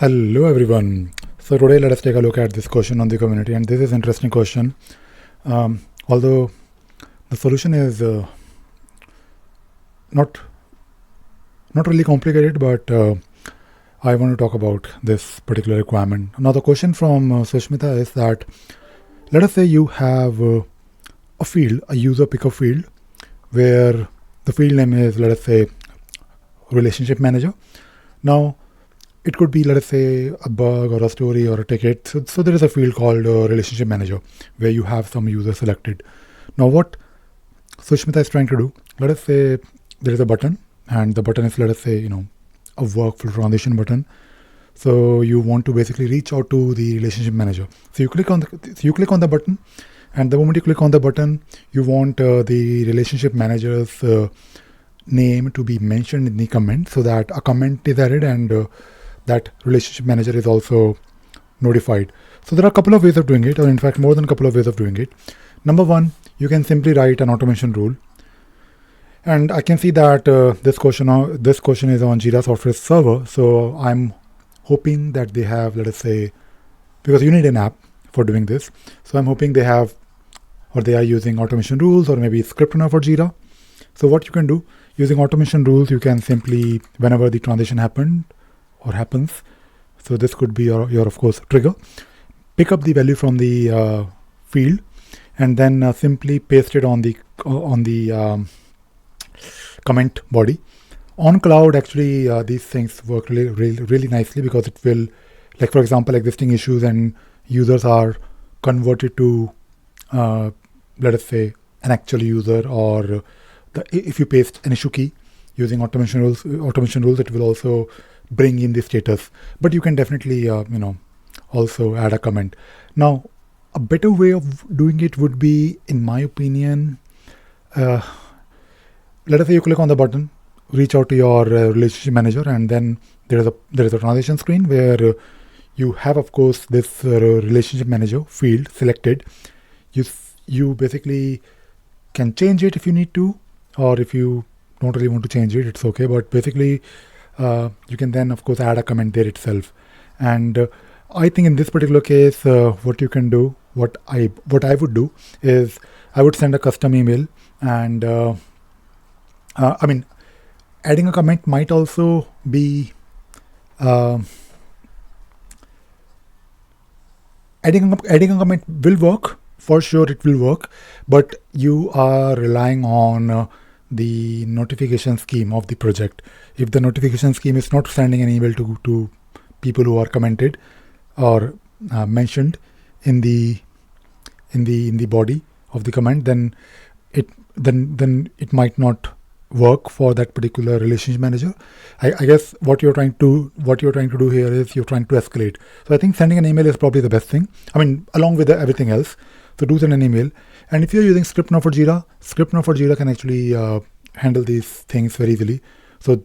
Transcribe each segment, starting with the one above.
Hello everyone. So today let us take a look at this question on the community, and this is an interesting question. Although the solution is not really complicated, but I want to talk about this particular requirement. Now the question from Sushmita is that let us say you have a field, a user pickup field, where the field name is, let us say, relationship manager. Now it could be, let us say, a bug or a story or a ticket. So there is a field called relationship manager where you have some user selected. Now what Sushmita is trying to do, let us say there is a button, and the button is, let us say, a workflow transition button. So you want to basically reach out to the relationship manager. So you click on the button, and the moment you click on the button, you want the relationship manager's name to be mentioned in the comment, so that a comment is added and that relationship manager is also notified. So there are a couple of ways of doing it, or in fact more than a couple of ways of doing it. Number one, you can simply write an automation rule. And I can see that this question is on Jira Software Server. So I'm hoping that they have, let us say, because you need an app for doing this. So I'm hoping they have, or they are using automation rules, or maybe script runner for Jira. So what you can do, using automation rules, you can simply, whenever the transition happens, so this could be your of course trigger, pick up the value from the field, and then simply paste it on the comment body. On cloud, actually these things work really nicely, because it will, like for example, existing issues and users are converted to let us say an actual user, or if you paste an issue key using automation rules, it will also bring in the status. But you can definitely also add a comment. Now a better way of doing it would be, in my opinion, let us say you click on the button, reach out to your relationship manager, and then there is a transition screen where you have, of course, this relationship manager field selected. You basically can change it if you need to, or if you don't really want to change it, it's okay. But basically you can then of course add a comment there itself. And I think in this particular case, what you can do, what I would do is I would send a custom email, and I mean, adding a comment might also be adding a comment will work, for sure it will work, but you are relying on the notification scheme of the project. If the notification scheme is not sending an email to people who are commented or mentioned in the body of the comment, then it might not work for that particular relationship manager. I guess what you're trying to do here is you're trying to escalate. So I think sending an email is probably the best thing. I mean, along with everything else. So do send an email. And if you're using script runner for Jira can actually handle these things very easily. So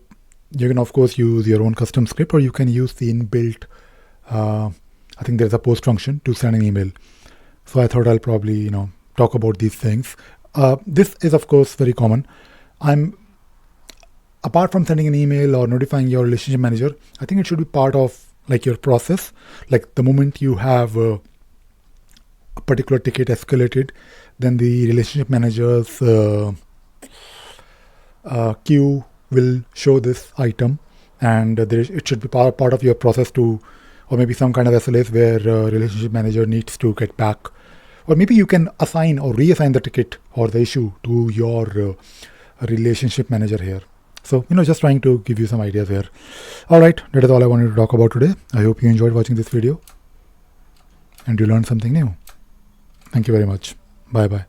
you can of course use your own custom script, or you can use the inbuilt, I think there's a post function to send an email. So I thought I'll probably talk about these things. This is of course very common. Apart from sending an email or notifying your relationship manager, I think it should be part of like your process. Like the moment you have a particular ticket escalated, then the relationship manager's queue will show this item, and it should be part of your process to, or maybe some kind of SLAs where relationship manager needs to get back, or maybe you can assign or reassign the ticket or the issue to your relationship manager here. So just trying to give you some ideas here. All right, that is all I wanted to talk about today. I hope you enjoyed watching this video and you learned something new. Thank you very much. Bye bye.